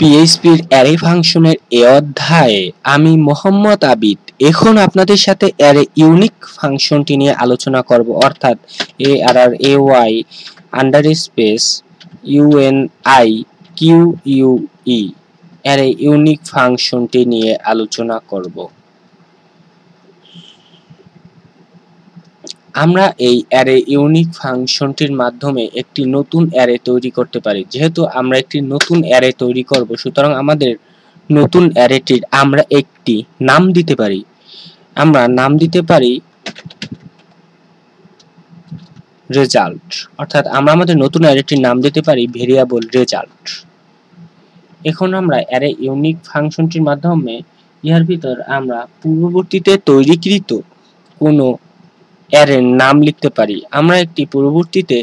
পিএইচপির array ফাংশনের এই অধ্যায়ে আমি মোহাম্মদ আবিদ এখন আপনাদের সাথে অ্যারে ইউনিক ফাংশনটি নিয়ে আলোচনা করব, অর্থাৎ ARRAY আন্ডারস্পেস UNIQUE অ্যারে ইউনিক ফাংশনটি নিয়ে আলোচনা করব। আমরা এই অ্যারে ইউনিক ফাংশনটির মাধ্যমে একটি নতুন অ্যারে তৈরি করতে পারি। যেহেতু আমরা একটি নতুন অ্যারে তৈরি করব, সুতরাং আমাদের নতুন অ্যারেটির আমরা একটি নাম দিতে পারি। আমরা নাম দিতে পারি রেজাল্ট, অর্থাৎ আমরা আমাদের নতুন অ্যারেটির নাম দিতে পারি ভেরিয়েবল রেজাল্ট। এখন আমরা অ্যারে ইউনিক ফাংশনটির মাধ্যমে ইহার ভিতর আমরা পূর্ববর্তীতে তৈরিকৃত কোনো অ্যারের নাম লিখতে পারি। আমরা একটি পূর্ববর্তীতে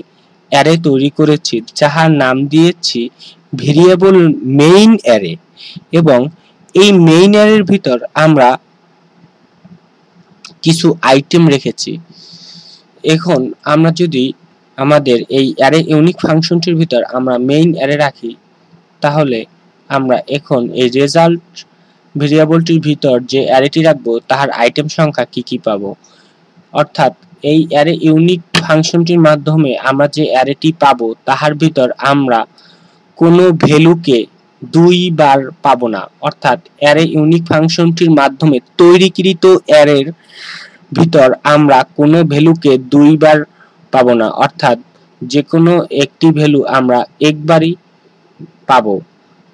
অ্যারে তৈরি করেছি যাহার নাম দিয়েছি ভেরিয়েবল মেইন অ্যারে, এবং এই মেইন অ্যারের ভিতর আমরা কিছু আইটেম রেখেছি। এখন আমরা যদি আমাদের এই অ্যারে ইউনিক ফাংশনটির ভিতর আমরা মেইন অ্যারে রাখি, তাহলে আমরা এখন এই রেজাল্ট ভেরিয়েবলটির ভিতর যে অ্যারেটি রাখবো তাহার আইটেম সংখ্যা কি কি পাবো। অর্থাৎ এই অ্যারে ইউনিক ফাংশনটির মাধ্যমে আমরা যে অ্যারেটি পাবো তাহার ভিতর আমরা কোনো ভ্যালুকে দুইবার পাবো না। অর্থাৎ অ্যারে ইউনিক ফাংশনটির মাধ্যমে তৈরিকৃত অ্যারের ভিতর আমরা কোনো ভ্যালুকে দুইবার পাবো না, অর্থাৎ যে কোনো একটি ভ্যালু আমরা একবারই পাবো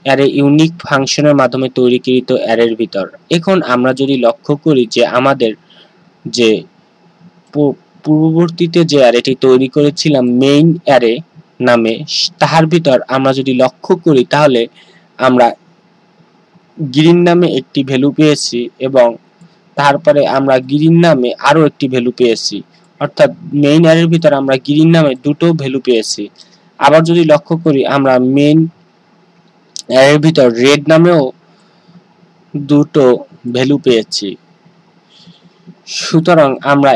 অ্যারে ইউনিক ফাংশনের মাধ্যমে তৈরিকৃত অ্যারের ভিতর। এখন আমরা যদি লক্ষ্য করি যে আমাদের যে পূর্ববর্তীতে যে অ্যারেটি তৈরি করেছিলাম মেইন অ্যারে নামে, তাহার ভিতর আমরা যদি লক্ষ্য করি তাহলে আমরা গ্রিন নামে একটি ভ্যালু পেয়েছি এবং তারপরে আমরা গ্রিন নামে আরো একটি ভ্যালু পেয়েছি। অর্থাৎ মেইন অ্যারের ভিতর আমরা গ্রিন নামে দুটো ভ্যালু পেয়েছি। আবার যদি লক্ষ্য করি আমরা মেইন অ্যারের ভিতর রেড নামেও দুটো ভ্যালু পেয়েছি। সুতরাং আমরা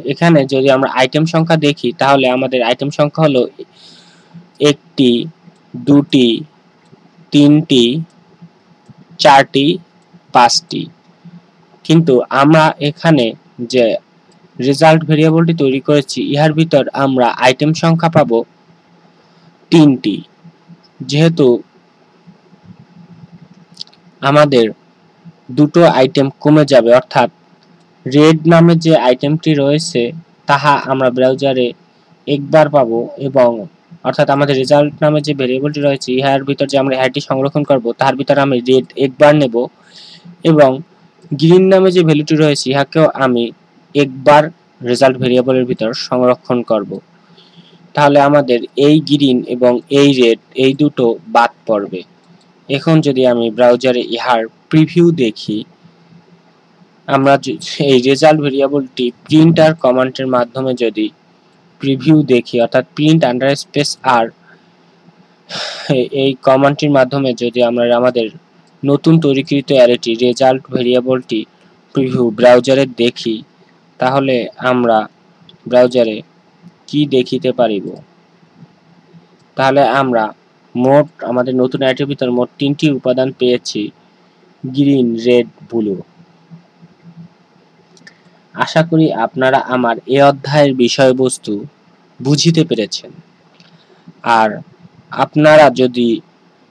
এখানে যদি আমরা আইটেম সংখ্যা দেখি তাহলে আমাদের আইটেম সংখ্যা হলো একটি, দুটি, তিনটি, চারটি, পাঁচটি। কিন্তু আমরা এখানে যে রেজাল্ট ভেরিয়েবলটি তৈরি করেছি ইহার ভিতর আমরা আইটেম সংখ্যা পাবো তিনটি। যেহেতু আমাদের দুটো আইটেম কমে যাবে, অর্থাৎ রেড নামে যে আইটেমটি রয়েছে তাহা আমরা ব্রাউজারে একবার পাবো, এবং অর্থাৎ আমাদের রেজাল্ট নামে যে ভেরিয়েবলটি রয়েছে ইহার ভিতর যে আমরা অ্যারেটি সংরক্ষণ করব তার ভিতর আমি রেড একবার নেব, এবং গ্রিন নামে যে ভ্যালুটি রয়েছে ইহাকেও আমি একবার রেজাল্ট ভেরিয়েবলের ভিতর সংরক্ষণ করব। তাহলে আমাদের এই গ্রিন এবং এই রেড এই দুটো বাদ পড়বে। এখন যদি আমি ব্রাউজারে ইহার প্রিভিউ দেখি, আমরা এই রেজাল্ট ভেরিয়েবলটি প্রিন্টার কমান্ডের মাধ্যমে যদি প্রিভিউ দেখি, অর্থাৎ প্রিন্ট আন্ডারস্পেস আর এই কমান্ডটির মাধ্যমে যদি আমরা আমাদের নতুন তৈরিকৃত অ্যারেটি রেজাল্ট ভেরিয়েবলটি প্রিভিউ ব্রাউজারে দেখি, তাহলে আমরা ব্রাউজারে কি দেখিতে পারিব। তাহলে আমরা মোট আমাদের নতুন অ্যারেটির ভিতর মোট তিনটি উপাদান পেয়েছি, গ্রিন, রেড, ব্লু। আশা করি আপনারা আমার এই অধ্যায়ের বিষয়বস্তু বুঝিতে পেরেছেন। আর আপনারা যদি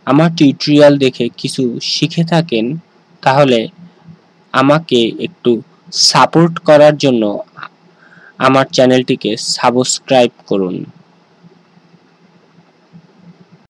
আমার টিউটোরিয়াল দেখে কিছু শিখে থাকেন তাহলে আমাকে একটু সাপোর্ট করার জন্য আমার চ্যানেলটিকে সাবস্ক্রাইব করুন।